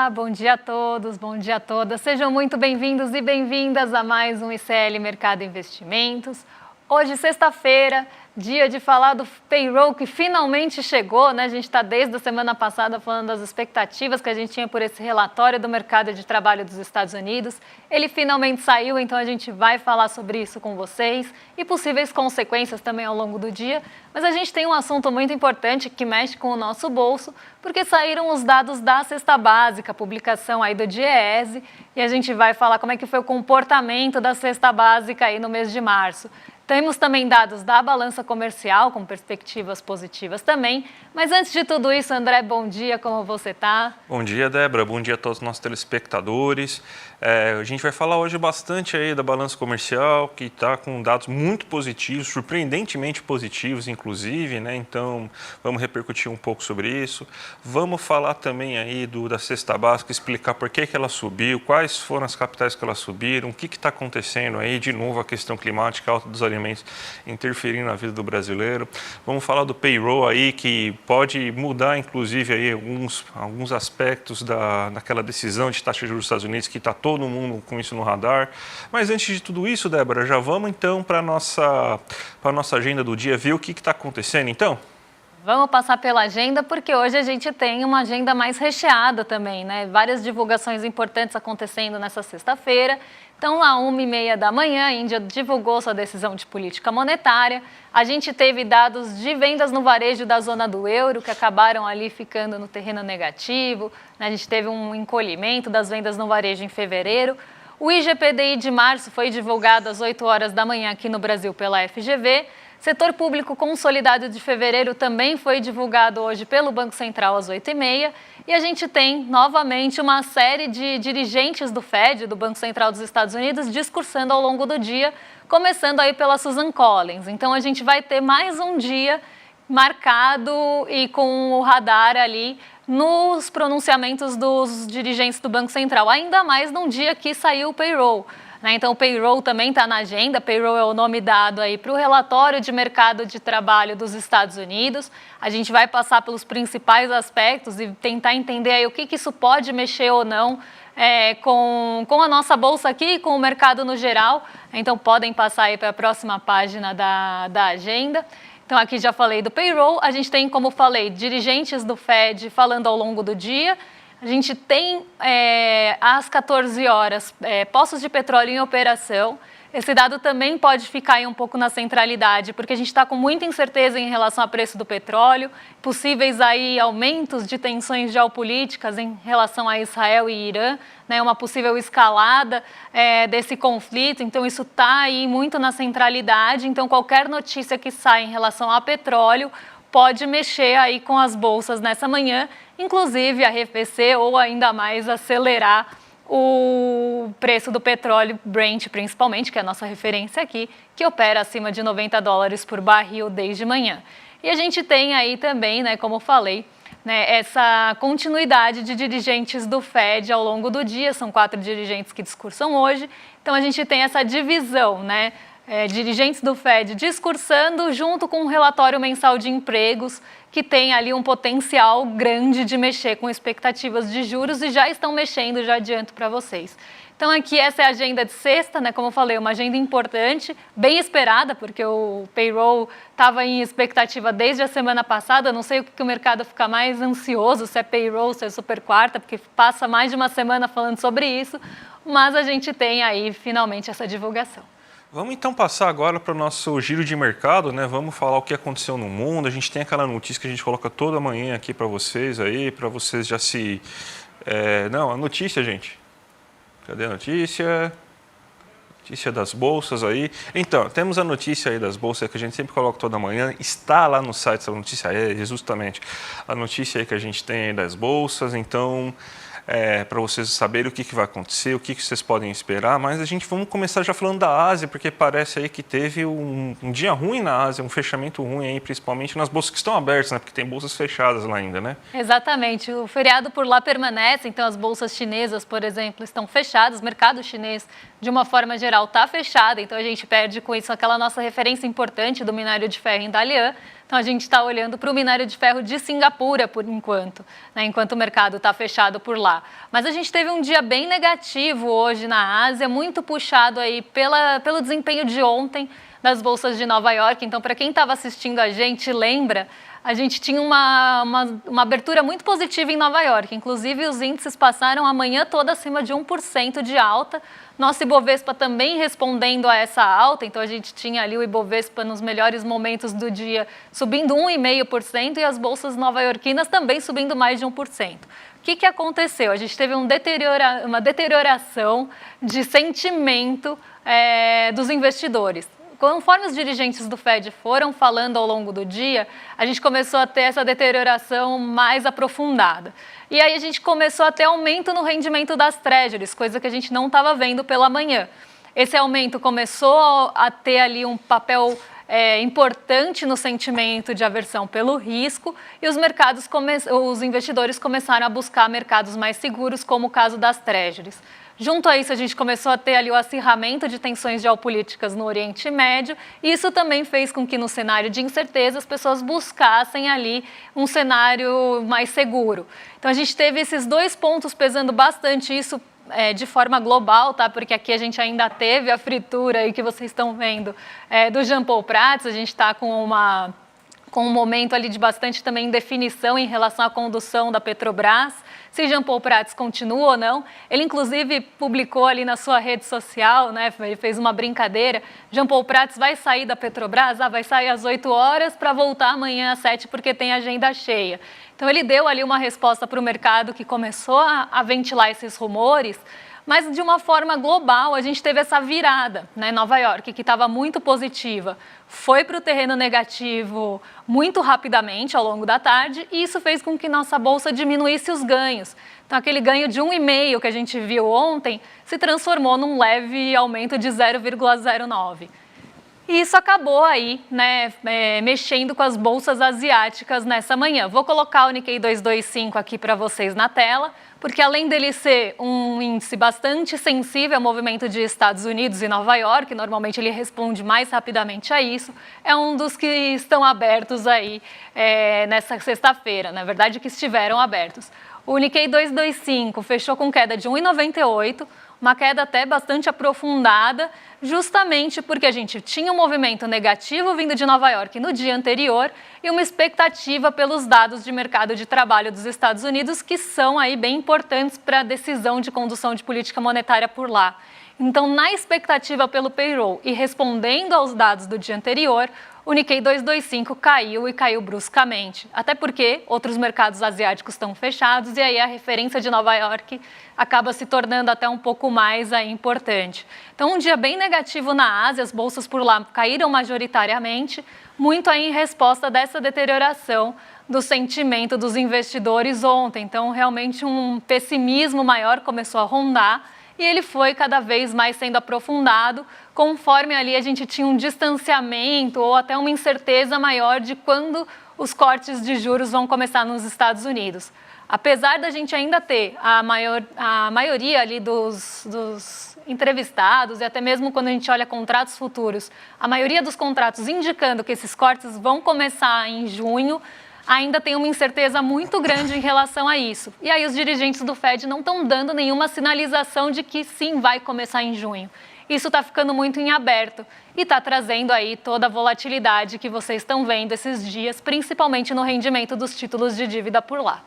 Olá, bom dia a todos, bom dia a todas. Sejam muito bem-vindos e bem-vindas a mais um ICL Mercado Investimentos. Hoje, sexta-feira, dia de falar do payroll que finalmente chegou, né? A gente está desde a semana passada falando das expectativas que a gente tinha por esse relatório do mercado de trabalho dos Estados Unidos. Ele finalmente saiu, então a gente vai falar sobre isso com vocês e possíveis consequências também ao longo do dia. Mas a gente tem um assunto muito importante que mexe com o nosso bolso, porque saíram os dados da cesta básica, a publicação aí do DIEESE, e a gente vai falar como é que foi o comportamento da cesta básica aí no mês de março. Temos também dados da balança comercial, com perspectivas positivas também. Mas antes de tudo isso, André, bom dia, como você está? Bom dia, Débora. Bom dia a todos os nossos telespectadores. A gente vai falar hoje bastante aí da balança comercial, que está com dados muito positivos, surpreendentemente positivos, inclusive, né? Então, vamos repercutir um pouco sobre isso. Vamos falar também aí da cesta básica, explicar por que ela subiu, quais foram as capitais que ela subiram, o que está acontecendo aí, de novo, a questão climática, alta dos alimentos interferindo na vida do brasileiro. Vamos falar do payroll aí, que pode mudar, inclusive, aí alguns aspectos daquela decisão de taxa de juros dos Estados Unidos, que está todo mundo com isso no radar. Mas antes de tudo isso, Débora, já vamos então para a nossa agenda do dia, ver o que está acontecendo, então? Vamos passar pela agenda, porque hoje a gente tem uma agenda mais recheada também, né? Várias divulgações importantes acontecendo nessa sexta-feira. Então, às 1h30 da manhã, a Índia divulgou sua decisão de política monetária. A gente teve dados de vendas no varejo da zona do euro, que acabaram ali ficando no terreno negativo. A gente teve um encolhimento das vendas no varejo em fevereiro. O IGPDI de março foi divulgado às 8 horas da manhã aqui no Brasil pela FGV. Setor público consolidado de fevereiro também foi divulgado hoje pelo Banco Central às 8h30. E a gente tem, novamente, uma série de dirigentes do Fed, do Banco Central dos Estados Unidos, discursando ao longo do dia, começando aí pela Susan Collins. Então, a gente vai ter mais um dia marcado e com o radar ali nos pronunciamentos dos dirigentes do Banco Central, ainda mais num dia que saiu o payroll. Então, o payroll também está na agenda. Payroll é o nome dado aí para o relatório de mercado de trabalho dos Estados Unidos. A gente vai passar pelos principais aspectos e tentar entender aí o que isso pode mexer ou não com a nossa bolsa aqui e com o mercado no geral. Então, podem passar aí para a próxima página da agenda. Então, aqui já falei do payroll. A gente tem, como falei, dirigentes do Fed falando ao longo do dia. A gente tem, às 14 horas, poços de petróleo em operação. Esse dado também pode ficar aí um pouco na centralidade, porque a gente está com muita incerteza em relação ao preço do petróleo, possíveis aí aumentos de tensões geopolíticas em relação a Israel e Irã, né, uma possível escalada desse conflito. Então, isso está aí muito na centralidade. Então, qualquer notícia que sai em relação a petróleo pode mexer aí com as bolsas nessa manhã, inclusive arrefecer ou ainda mais acelerar o preço do petróleo Brent, principalmente, que é a nossa referência aqui, que opera acima de $90 por barril desde manhã. E a gente tem aí também, né, como eu falei, né, essa continuidade de dirigentes do Fed ao longo do dia. São 4 dirigentes que discursam hoje. Então, a gente tem essa divisão, né? Dirigentes do Fed discursando junto com um relatório mensal de empregos que tem ali um potencial grande de mexer com expectativas de juros e já estão mexendo, já adianto para vocês. Então aqui essa é a agenda de sexta, né? Como eu falei, uma agenda importante, bem esperada, porque o payroll estava em expectativa desde a semana passada. Não sei o que o mercado fica mais ansioso, se é payroll, se é super quarta, porque passa mais de uma semana falando sobre isso, mas a gente tem aí finalmente essa divulgação. Vamos então passar agora para o nosso giro de mercado, né? Vamos falar o que aconteceu no mundo. A gente tem aquela notícia que a gente coloca toda manhã aqui para vocês aí, para vocês já se... Não, a notícia, gente. Cadê a notícia? Notícia das bolsas aí. Então, temos a notícia aí das bolsas que a gente sempre coloca toda manhã. Está lá no site essa notícia, justamente a notícia aí que a gente tem aí das bolsas. Então, para vocês saberem o que vai acontecer, o que vocês podem esperar. Mas vamos começar já falando da Ásia, porque parece aí que teve um dia ruim na Ásia, um fechamento ruim aí, principalmente nas bolsas que estão abertas, né? Porque tem bolsas fechadas lá ainda, né? Exatamente. O feriado por lá permanece, então as bolsas chinesas, por exemplo, estão fechadas. O mercado chinês, de uma forma geral, está fechado. Então a gente perde com isso aquela nossa referência importante do minério de ferro em Dalian. Então, a gente está olhando para o minério de ferro de Singapura, por enquanto, né, enquanto o mercado está fechado por lá. Mas a gente teve um dia bem negativo hoje na Ásia, muito puxado aí pelo desempenho de ontem das bolsas de Nova York. Então, para quem estava assistindo a gente, lembra, a gente tinha uma abertura muito positiva em Nova York. Inclusive, os índices passaram a manhã toda acima de 1% de alta. Nosso Ibovespa também respondendo a essa alta. Então, a gente tinha ali o Ibovespa nos melhores momentos do dia subindo 1,5% e as bolsas nova-iorquinas também subindo mais de 1%. O que aconteceu? A gente teve uma deterioração de sentimento dos investidores. Conforme os dirigentes do Fed foram falando ao longo do dia, a gente começou a ter essa deterioração mais aprofundada. E aí a gente começou a ter aumento no rendimento das treasuries, coisa que a gente não estava vendo pela manhã. Esse aumento começou a ter ali um papel importante no sentimento de aversão pelo risco e os investidores começaram a buscar mercados mais seguros, como o caso das treasuries. Junto a isso, a gente começou a ter ali o acirramento de tensões geopolíticas no Oriente Médio, e isso também fez com que, no cenário de incerteza, as pessoas buscassem ali um cenário mais seguro. Então, a gente teve esses dois pontos pesando bastante, isso de forma global, tá? Porque aqui a gente ainda teve a fritura aí que vocês estão vendo do Jean Paul Prats. A gente está com um momento ali de bastante também indefinição em relação à condução da Petrobras, se Jean Paul Prats continua ou não. Ele, inclusive, publicou ali na sua rede social, né, ele fez uma brincadeira, Jean Paul Prats vai sair da Petrobras, vai sair às 8 horas para voltar amanhã às 7 porque tem agenda cheia. Então, ele deu ali uma resposta para o mercado que começou a ventilar esses rumores, mas de uma forma global a gente teve essa virada, né? Nova York, que estava muito positiva, foi para o terreno negativo muito rapidamente ao longo da tarde, e isso fez com que nossa bolsa diminuísse os ganhos. Então, aquele ganho de 1,5% que a gente viu ontem se transformou num leve aumento de 0,09%. E isso acabou aí, né, mexendo com as bolsas asiáticas nessa manhã. Vou colocar o Nikkei 225 aqui para vocês na tela, porque além dele ser um índice bastante sensível ao movimento de Estados Unidos e Nova York, normalmente ele responde mais rapidamente a isso, é um dos que estão abertos aí nessa sexta-feira, na verdade que estiveram abertos. O Nikkei 225 fechou com queda de 1,98%, uma queda até bastante aprofundada, justamente porque a gente tinha um movimento negativo vindo de Nova York no dia anterior e uma expectativa pelos dados de mercado de trabalho dos Estados Unidos, que são aí bem importantes para a decisão de condução de política monetária por lá. Então, na expectativa pelo payroll e respondendo aos dados do dia anterior, o Nikkei 225 caiu e caiu bruscamente, até porque outros mercados asiáticos estão fechados e aí a referência de Nova York acaba se tornando até um pouco mais importante. Então, um dia bem negativo na Ásia, as bolsas por lá caíram majoritariamente, muito aí em resposta dessa deterioração do sentimento dos investidores ontem. Então, realmente um pessimismo maior começou a rondar, e ele foi cada vez mais sendo aprofundado, conforme ali a gente tinha um distanciamento ou até uma incerteza maior de quando os cortes de juros vão começar nos Estados Unidos. Apesar da gente ainda ter a maioria ali dos entrevistados, e até mesmo quando a gente olha contratos futuros, a maioria dos contratos indicando que esses cortes vão começar em junho, ainda tem uma incerteza muito grande em relação a isso. E aí os dirigentes do Fed não estão dando nenhuma sinalização de que sim, vai começar em junho. Isso está ficando muito em aberto e está trazendo aí toda a volatilidade que vocês estão vendo esses dias, principalmente no rendimento dos títulos de dívida por lá.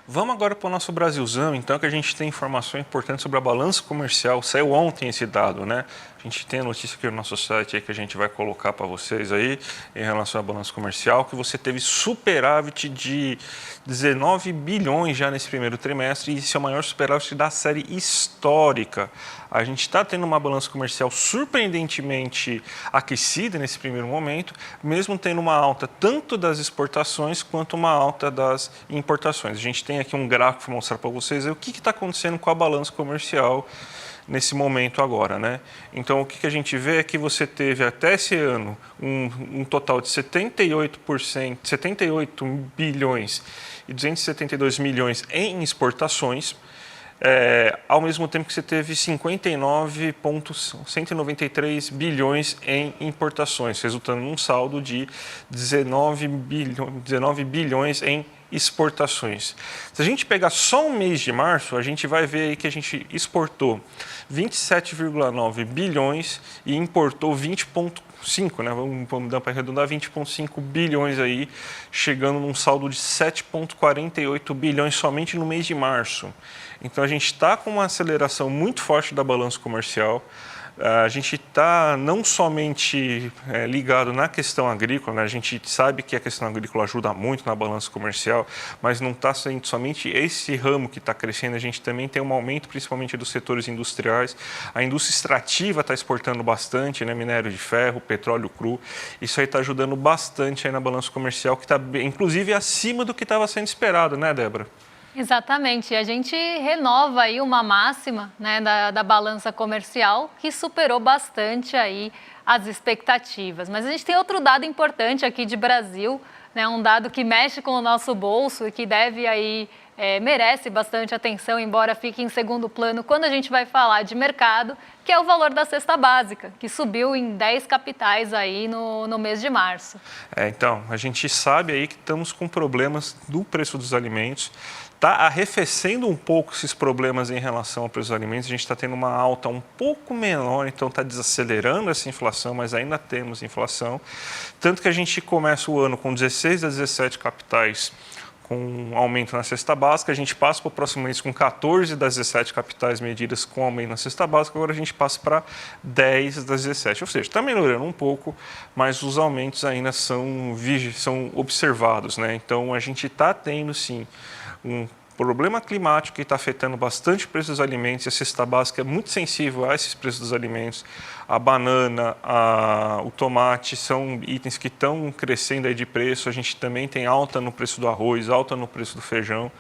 Vamos agora para o nosso Brasilzão, então, que a gente tem informação importante sobre a balança comercial. Saiu ontem esse dado, né? A gente tem a notícia aqui no nosso site aí que a gente vai colocar para vocês aí em relação à balança comercial, que você teve superávit de 19 bilhões já nesse primeiro trimestre, e esse é o maior superávit da série histórica. A gente está tendo uma balança comercial surpreendentemente aquecida nesse primeiro momento, mesmo tendo uma alta tanto das exportações quanto uma alta das importações. A gente tem aqui um gráfico para mostrar para vocês aí o que está acontecendo com a balança comercial nesse momento agora, né? Então, o que a gente vê é que você teve até esse ano um total de 78%, 78 bilhões e 272 milhões em exportações. ao mesmo tempo que você teve 59,193 bilhões em importações, resultando num saldo de 19 bilhões em exportações. Se a gente pegar só o mês de março, a gente vai ver aí que a gente exportou 27,9 bilhões e importou 20,5, né? Vamos dar para arredondar 20,5 bilhões aí, chegando num saldo de 7,48 bilhões somente no mês de março. Então a gente está com uma aceleração muito forte da balança comercial. A gente está não somente ligado na questão agrícola, né? A gente sabe que a questão agrícola ajuda muito na balança comercial, mas não está sendo somente esse ramo que está crescendo, a gente também tem um aumento principalmente dos setores industriais. A indústria extrativa está exportando bastante, né? Minério de ferro, petróleo cru. Isso aí está ajudando bastante aí na balança comercial, que está inclusive acima do que estava sendo esperado, né, Débora? Exatamente, e a gente renova aí uma máxima, né, da balança comercial que superou bastante aí as expectativas. Mas a gente tem outro dado importante aqui de Brasil, né, um dado que mexe com o nosso bolso e que deve aí, merece bastante atenção, embora fique em segundo plano quando a gente vai falar de mercado, que é o valor da cesta básica, que subiu em 10 capitais aí no mês de março. Então, a gente sabe aí que estamos com problemas do preço dos alimentos. Está arrefecendo um pouco esses problemas em relação ao preço dos alimentos. A gente está tendo uma alta um pouco menor, então está desacelerando essa inflação, mas ainda temos inflação. Tanto que a gente começa o ano com 16 das 17 capitais com um aumento na cesta básica, a gente passa para o próximo mês com 14 das 17 capitais medidas com aumento na cesta básica, agora a gente passa para 10 das 17, ou seja, está melhorando um pouco, mas os aumentos ainda são observados, né? Então a gente está tendo sim um problema climático que está afetando bastante o preço dos alimentos, e a cesta básica é muito sensível a esses preços dos alimentos. A banana, o tomate são itens que estão crescendo aí de preço. A gente também tem alta no preço do arroz, alta no preço do feijão.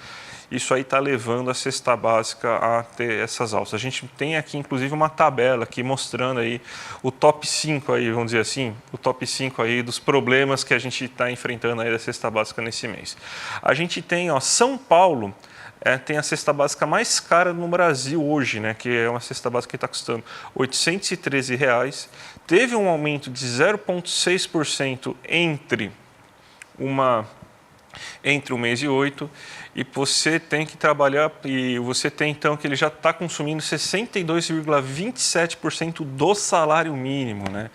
Isso aí está levando a cesta básica a ter essas altas. A gente tem aqui, inclusive, uma tabela aqui mostrando aí o top 5 aí, vamos dizer assim, o top 5 aí dos problemas que a gente está enfrentando aí da cesta básica nesse mês. A gente tem, São Paulo, tem a cesta básica mais cara no Brasil hoje, né? Que é uma cesta básica que está custando R$ 813. Teve um aumento de 0,6% entre o mês e 8, e você tem que trabalhar, e você tem então que ele já está consumindo 62,27% do salário mínimo, né?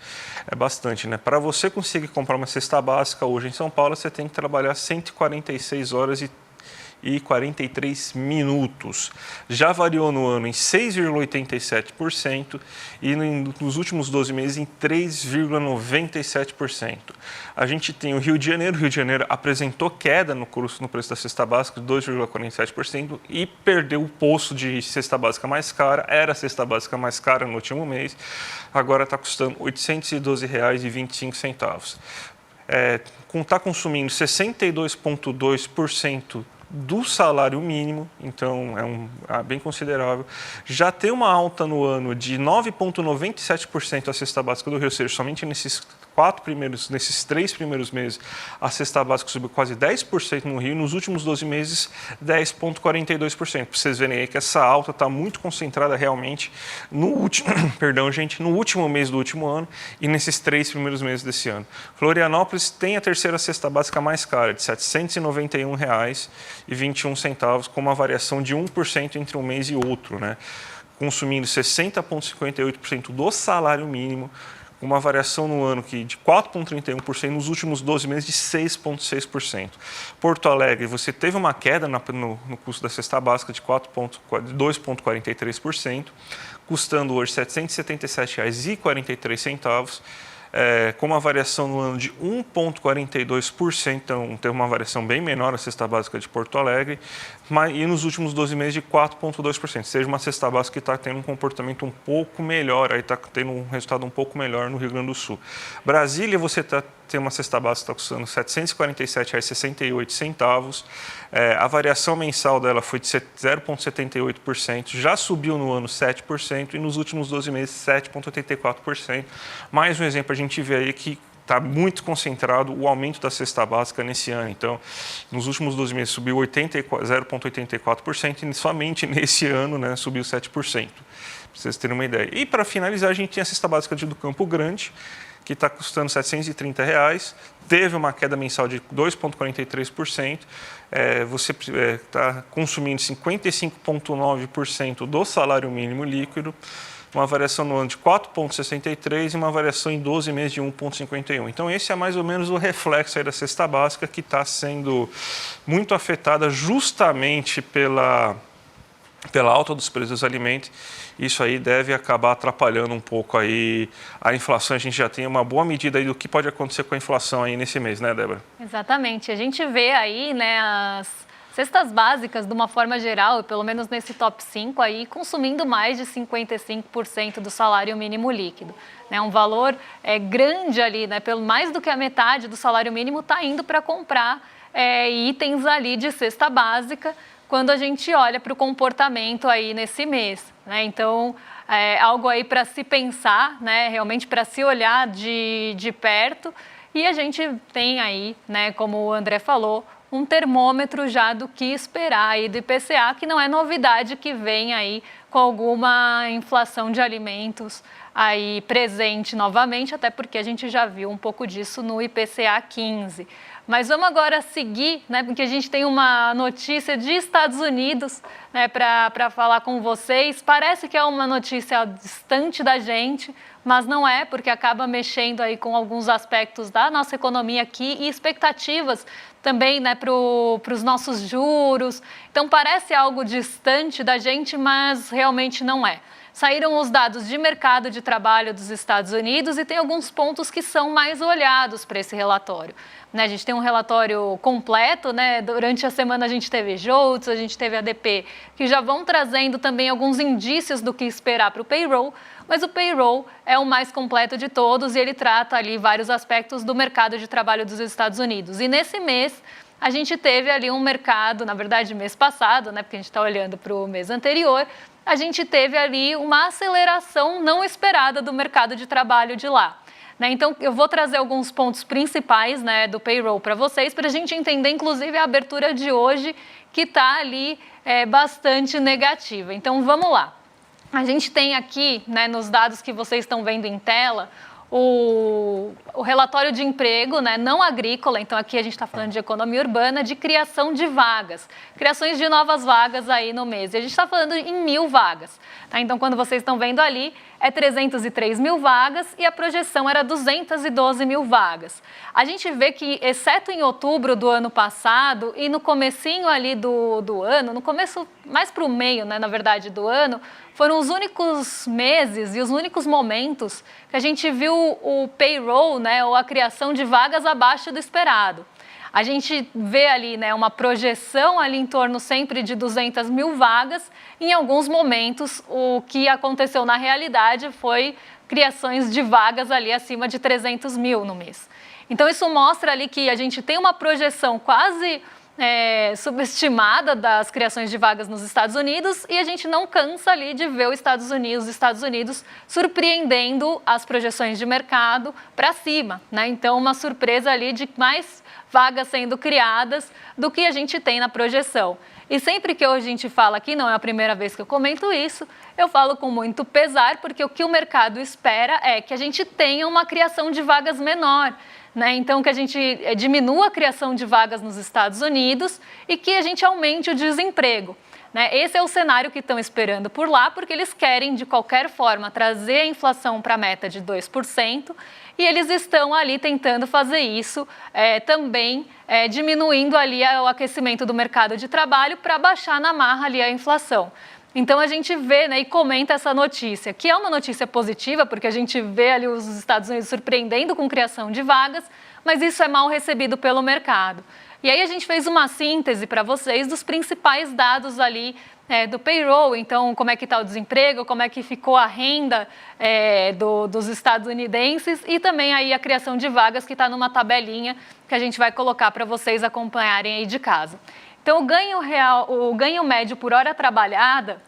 É bastante, né? Para você conseguir comprar uma cesta básica hoje em São Paulo, você tem que trabalhar 146 horas e 43 minutos. Já variou no ano em 6,87% e nos últimos 12 meses em 3,97%. A gente tem o Rio de Janeiro. O Rio de Janeiro apresentou queda no preço da cesta básica de 2,47% e perdeu o posto de cesta básica mais cara. Era a cesta básica mais cara no último mês, agora está custando R$ 812,25. Está consumindo 62,2% do salário mínimo, então é bem considerável. Já tem uma alta no ano de 9,97% a cesta básica do Rio, ou seja, somente nesses 3 primeiros meses, a cesta básica subiu quase 10% no Rio, nos últimos 12 meses, 10,42%. Para vocês verem aí que essa alta está muito concentrada realmente no último, no último mês do último ano e nesses 3 primeiros meses desse ano. Florianópolis tem a terceira cesta básica mais cara, de R$ 791,21, com uma variação de 1% entre um mês e outro, né? Consumindo 60,58% do salário mínimo, uma variação no ano de 4,31%, nos últimos 12 meses de 6,6%. Porto Alegre, você teve uma queda no custo da cesta básica de 2,43%, custando hoje R$ 777,43, com uma variação no ano de 1,42%, então teve uma variação bem menor a cesta básica de Porto Alegre, e nos últimos 12 meses de 4,2%, ou seja, uma cesta básica que está tendo um comportamento um pouco melhor, aí está tendo um resultado um pouco melhor no Rio Grande do Sul. Brasília, você tem uma cesta básica que está custando R$ 747,68, a variação mensal dela foi de 0,78%, já subiu no ano 7% e nos últimos 12 meses 7,84%. Mais um exemplo, a gente vê aí que está muito concentrado o aumento da cesta básica nesse ano. Então, nos últimos 12 meses subiu 0,84% e somente nesse ano, né, subiu 7%. Para vocês terem uma ideia. E para finalizar, a gente tem a cesta básica do Campo Grande, que está custando R$ 730, teve uma queda mensal de 2,43%. Você está consumindo 55,9% do salário mínimo líquido, uma variação no ano de 4,63% e uma variação em 12 meses de 1,51%. Então, esse é mais ou menos o reflexo aí da cesta básica, que está sendo muito afetada justamente pela alta dos preços dos alimentos. Isso aí deve acabar atrapalhando um pouco aí a inflação. A gente já tem uma boa medida aí do que pode acontecer com a inflação aí nesse mês, né, Débora? Exatamente. A gente vê aí, né, as cestas básicas, de uma forma geral, pelo menos nesse top 5 aí, consumindo mais de 55% do salário mínimo líquido. Um valor grande ali, né, pelo mais do que a metade do salário mínimo está indo para comprar itens ali de cesta básica, quando a gente olha para o comportamento aí nesse mês, né? Então, algo aí para se pensar, né? Realmente para se olhar de perto. E a gente tem aí, né, como o André falou, um termômetro já do que esperar aí do IPCA, que não é novidade que vem aí com alguma inflação de alimentos aí presente novamente, até porque a gente já viu um pouco disso no IPCA 15. Mas vamos agora seguir, né, porque a gente tem uma notícia de Estados Unidos, né, para falar com vocês. Parece que é uma notícia distante da gente, mas não é, porque acaba mexendo aí com alguns aspectos da nossa economia aqui e expectativas também, né, para os nossos juros. Então parece algo distante da gente, mas realmente não é. Saíram os dados de mercado de trabalho dos Estados Unidos e tem alguns pontos que são mais olhados para esse relatório. A gente tem um relatório completo, né? Durante a semana a gente teve JOLTS, a gente teve ADP, que já vão trazendo também alguns indícios do que esperar para o payroll, mas o payroll é o mais completo de todos e ele trata ali vários aspectos do mercado de trabalho dos Estados Unidos. E nesse mês a gente teve ali um mercado, na verdade mês passado, né? Porque a gente está olhando para o mês anterior, a gente teve ali uma aceleração não esperada do mercado de trabalho de lá. Então, eu vou trazer alguns pontos principais, né, do payroll para vocês, para a gente entender, inclusive, a abertura de hoje, que está ali bastante negativa. Então, vamos lá. A gente tem aqui, né, nos dados que vocês estão vendo em tela, o relatório de emprego, né, não agrícola, então aqui a gente está falando de economia urbana, de criação de vagas, criações de novas vagas aí no mês. E a gente está falando em 1.000 vagas. Tá? Então, quando vocês estão vendo ali, é 303 mil vagas e a projeção era 212 mil vagas. A gente vê que, exceto em outubro do ano passado e no comecinho ali do ano, no começo, mais para o meio, né, na verdade, do ano, foram os únicos meses e os únicos momentos que a gente viu o payroll, né, ou a criação de vagas abaixo do esperado. A gente vê ali, né, uma projeção ali em torno sempre de 200 mil vagas. Em alguns momentos, o que aconteceu na realidade foi criações de vagas ali acima de 300 mil no mês. Então, isso mostra ali que a gente tem uma projeção quase subestimada das criações de vagas nos Estados Unidos e a gente não cansa ali de ver os Estados Unidos surpreendendo as projeções de mercado para cima, né? Então, uma surpresa ali de mais vagas sendo criadas do que a gente tem na projeção. E sempre que a gente fala aqui, não é a primeira vez que eu comento isso, eu falo com muito pesar, porque o que o mercado espera é que a gente tenha uma criação de vagas menor, né? Então, que a gente diminua a criação de vagas nos Estados Unidos e que a gente aumente o desemprego. Esse é o cenário que estão esperando por lá, porque eles querem, de qualquer forma, trazer a inflação para a meta de 2%, e eles estão ali tentando fazer isso também, diminuindo ali o aquecimento do mercado de trabalho para baixar na marra ali a inflação. Então, a gente vê, né, e comenta essa notícia, que é uma notícia positiva, porque a gente vê ali os Estados Unidos surpreendendo com criação de vagas, mas isso é mal recebido pelo mercado. E aí a gente fez uma síntese para vocês dos principais dados ali do payroll, então como é que está o desemprego, como é que ficou a renda dos estadunidenses e também aí a criação de vagas que está numa tabelinha que a gente vai colocar para vocês acompanharem aí de casa. Então o ganho médio por hora trabalhada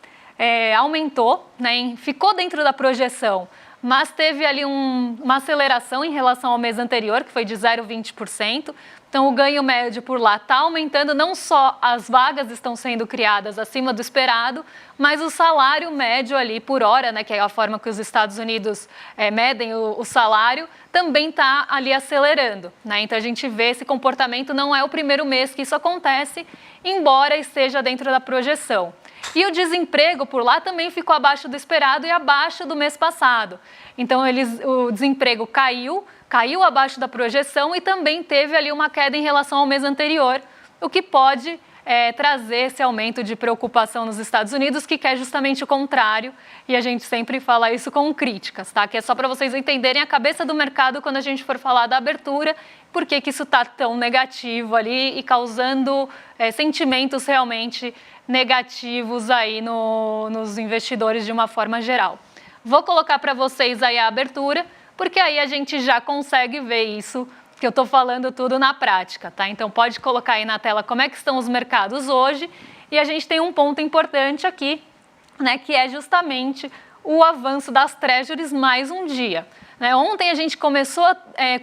aumentou, né, ficou dentro da projeção, mas teve ali uma aceleração em relação ao mês anterior, que foi de 0,20%. Então, o ganho médio por lá está aumentando, não só as vagas estão sendo criadas acima do esperado, mas o salário médio ali por hora, né, que é a forma que os Estados Unidos medem o salário, também está ali acelerando, né? Então, a gente vê esse comportamento, não é o primeiro mês que isso acontece, embora esteja dentro da projeção. E o desemprego por lá também ficou abaixo do esperado e abaixo do mês passado. Então, o desemprego caiu abaixo da projeção e também teve ali uma queda em relação ao mês anterior, o que pode trazer esse aumento de preocupação nos Estados Unidos, que quer justamente o contrário, e a gente sempre fala isso com críticas, tá? Que é só para vocês entenderem a cabeça do mercado quando a gente for falar da abertura, por que isso está tão negativo ali e causando sentimentos realmente negativos aí nos investidores de uma forma geral. Vou colocar para vocês aí a abertura, porque aí a gente já consegue ver isso que eu estou falando tudo na prática, tá? Então pode colocar aí na tela como é que estão os mercados hoje, e a gente tem um ponto importante aqui, né, que é justamente o avanço das treasuries mais um dia. Ontem a gente começou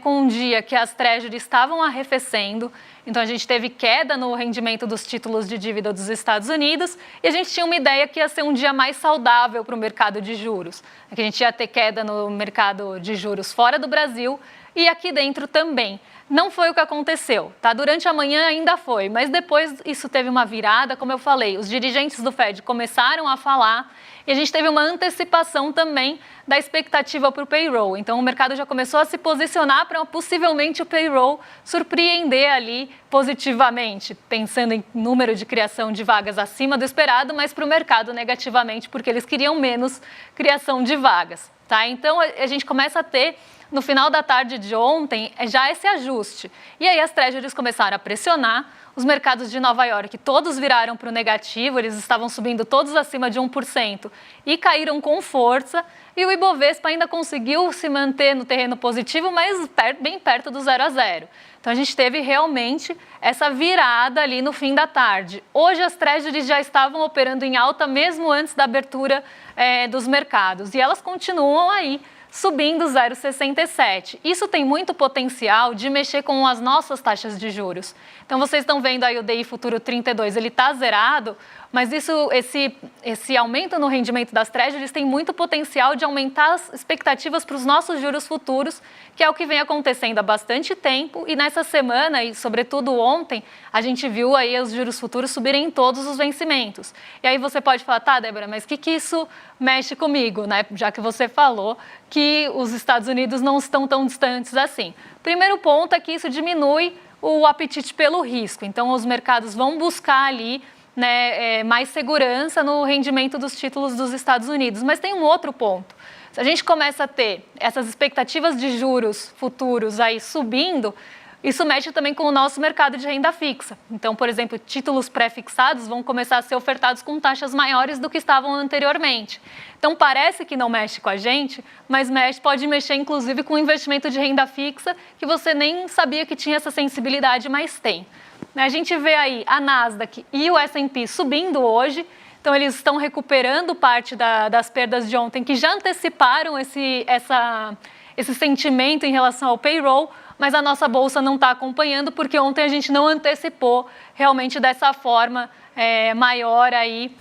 com um dia que as treasuries estavam arrefecendo, então a gente teve queda no rendimento dos títulos de dívida dos Estados Unidos e a gente tinha uma ideia que ia ser um dia mais saudável para o mercado de juros, que a gente ia ter queda no mercado de juros fora do Brasil e aqui dentro também. Não foi o que aconteceu, tá? Durante a manhã ainda foi, mas depois isso teve uma virada, como eu falei, os dirigentes do Fed começaram a falar e a gente teve uma antecipação também da expectativa para o payroll. Então o mercado já começou a se posicionar para possivelmente o payroll surpreender ali positivamente, pensando em número de criação de vagas acima do esperado, mas para o mercado negativamente, porque eles queriam menos criação de vagas, tá? Então a gente começa a ter no final da tarde de ontem, já esse ajuste. E aí as treasuries começaram a pressionar, os mercados de Nova York todos viraram para o negativo, eles estavam subindo todos acima de 1% e caíram com força, e o Ibovespa ainda conseguiu se manter no terreno positivo, mas bem perto do 0 a 0. Então a gente teve realmente essa virada ali no fim da tarde. Hoje as treasuries já estavam operando em alta mesmo antes da abertura dos mercados, e elas continuam aí subindo 0,67. Isso tem muito potencial de mexer com as nossas taxas de juros. Então, vocês estão vendo aí o DI Futuro 32, ele está zerado, mas esse aumento no rendimento das treasuries tem muito potencial de aumentar as expectativas para os nossos juros futuros, que é o que vem acontecendo há bastante tempo, e nessa semana, e sobretudo ontem, a gente viu aí os juros futuros subirem em todos os vencimentos. E aí você pode falar, tá, Débora, mas o que isso mexe comigo, né? Já que você falou que os Estados Unidos não estão tão distantes assim. Primeiro ponto é que isso diminui o apetite pelo risco. Então, os mercados vão buscar ali, né, mais segurança no rendimento dos títulos dos Estados Unidos. Mas tem um outro ponto. Se a gente começa a ter essas expectativas de juros futuros aí subindo, isso mexe também com o nosso mercado de renda fixa. Então, por exemplo, títulos pré-fixados vão começar a ser ofertados com taxas maiores do que estavam anteriormente. Então, parece que não mexe com a gente, mas pode mexer inclusive com o investimento de renda fixa, que você nem sabia que tinha essa sensibilidade, mas tem. A gente vê aí a Nasdaq e o S&P subindo hoje, então eles estão recuperando parte das perdas de ontem, que já anteciparam esse sentimento em relação ao payroll, mas a nossa bolsa não está acompanhando, porque ontem a gente não antecipou realmente dessa forma maior aí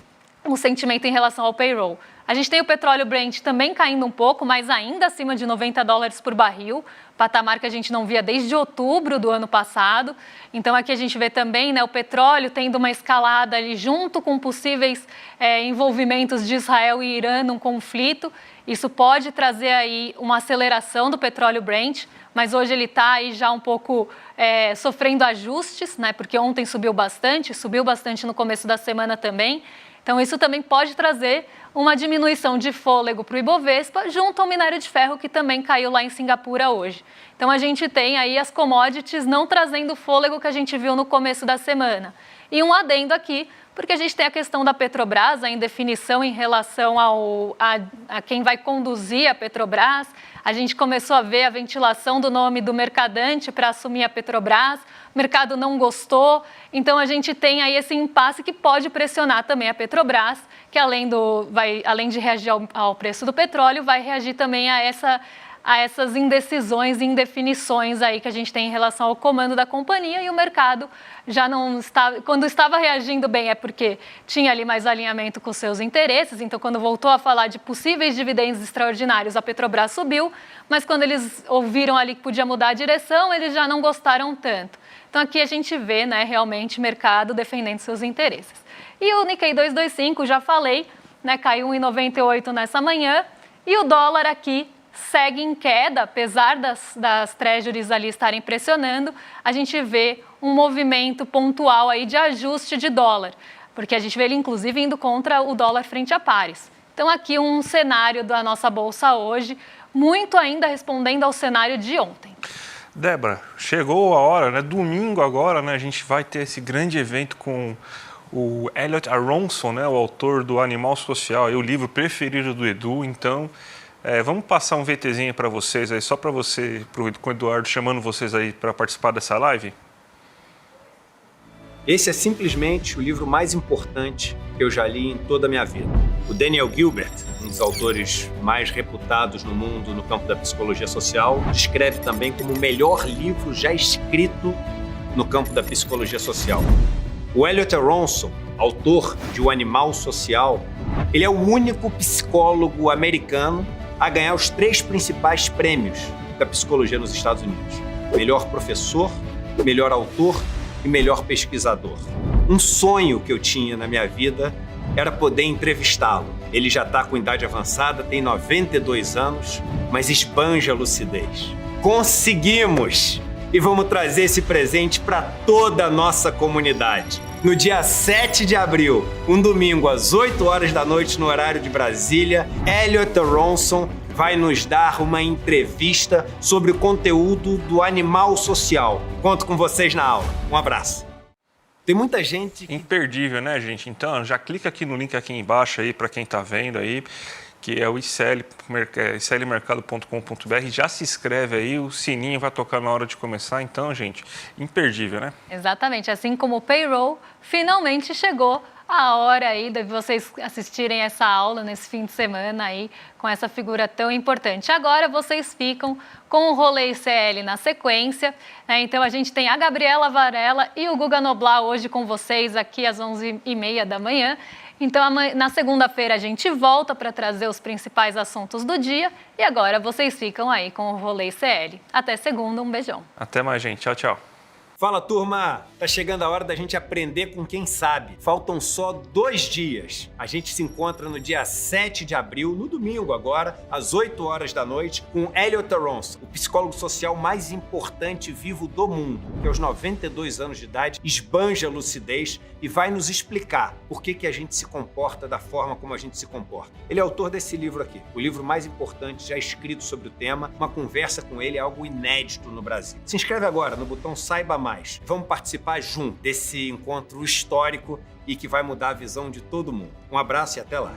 o sentimento em relação ao payroll. A gente tem o petróleo Brent também caindo um pouco, mas ainda acima de $90 por barril, patamar que a gente não via desde outubro do ano passado. Então aqui a gente vê também, né, o petróleo tendo uma escalada ali junto com possíveis envolvimentos de Israel e Irã num conflito. Isso pode trazer aí uma aceleração do petróleo Brent, mas hoje ele está aí já um pouco sofrendo ajustes, né, porque ontem subiu bastante no começo da semana também. Então isso também pode trazer uma diminuição de fôlego para o Ibovespa, junto ao minério de ferro, que também caiu lá em Singapura hoje. Então a gente tem aí as commodities não trazendo o fôlego que a gente viu no começo da semana. E um adendo aqui porque a gente tem a questão da Petrobras, a indefinição em relação a quem vai conduzir a Petrobras. A gente começou a ver a ventilação do nome do mercadante para assumir a Petrobras, o mercado não gostou, então a gente tem aí esse impasse que pode pressionar também a Petrobras, que além de reagir ao preço do petróleo, vai reagir também a essas indecisões e indefinições aí que a gente tem em relação ao comando da companhia, e o mercado já não está... Quando estava reagindo bem é porque tinha ali mais alinhamento com seus interesses, então quando voltou a falar de possíveis dividendos extraordinários, a Petrobras subiu, mas quando eles ouviram ali que podia mudar a direção, eles já não gostaram tanto. Então aqui a gente vê, né, realmente mercado defendendo seus interesses. E o Nikkei 225, já falei, né, caiu 1,98 nessa manhã, e o dólar aqui segue em queda, apesar das treasuries ali estarem pressionando, a gente vê um movimento pontual aí de ajuste de dólar, porque a gente vê ele inclusive indo contra o dólar frente a pares. Então aqui um cenário da nossa bolsa hoje, muito ainda respondendo ao cenário de ontem. Débora, chegou a hora, né? Domingo agora, né? A gente vai ter esse grande evento com o Elliot Aronson, né? O autor do Animal Social, o livro preferido do Edu. Então, vamos passar um VTzinho para vocês aí, só para você, com o Eduardo, chamando vocês aí para participar dessa live. Esse é simplesmente o livro mais importante que eu já li em toda a minha vida. O Daniel Gilbert, um dos autores mais reputados no mundo no campo da psicologia social, descreve também como o melhor livro já escrito no campo da psicologia social. O Elliot Aronson, autor de O Animal Social, ele é o único psicólogo americano a ganhar os 3 principais prêmios da psicologia nos Estados Unidos: melhor professor, melhor autor e melhor pesquisador. Um sonho que eu tinha na minha vida era poder entrevistá-lo. Ele já está com idade avançada, tem 92 anos, mas esbanja a lucidez. Conseguimos! E vamos trazer esse presente para toda a nossa comunidade. No dia 7 de abril, um domingo, às 8 horas da noite, no horário de Brasília, Elliot Aronson vai nos dar uma entrevista sobre o conteúdo do Animal Social. Conto com vocês na aula. Um abraço. Tem muita gente... Imperdível, né, gente? Então, já clica aqui no link aqui embaixo aí para quem está vendo aí, que é o iclmercado.com.br. Já se inscreve aí, o sininho vai tocar na hora de começar. Então, gente, imperdível, né? Exatamente. Assim como o Payroll, finalmente chegou a hora aí de vocês assistirem essa aula nesse fim de semana aí com essa figura tão importante. Agora vocês ficam com o Rolê ICL na sequência, né? Então a gente tem a Gabriela Varela e o Guga Noblar hoje com vocês aqui às 11h30 da manhã. Então na segunda-feira a gente volta para trazer os principais assuntos do dia e agora vocês ficam aí com o Rolê ICL. Até segunda, um beijão. Até mais, gente. Tchau, tchau. Fala, turma! Tá chegando a hora da gente aprender com quem sabe. Faltam só 2 dias. A gente se encontra no dia 7 de abril, no domingo agora, às 8 horas da noite, com Elliot Aronson, o psicólogo social mais importante vivo do mundo, que aos 92 anos de idade esbanja a lucidez e vai nos explicar por que a gente se comporta da forma como a gente se comporta. Ele é autor desse livro aqui, o livro mais importante já escrito sobre o tema. Uma conversa com ele é algo inédito no Brasil. Se inscreve agora no botão Saiba Mais. Vamos participar junto desse encontro histórico e que vai mudar a visão de todo mundo. Um abraço e até lá.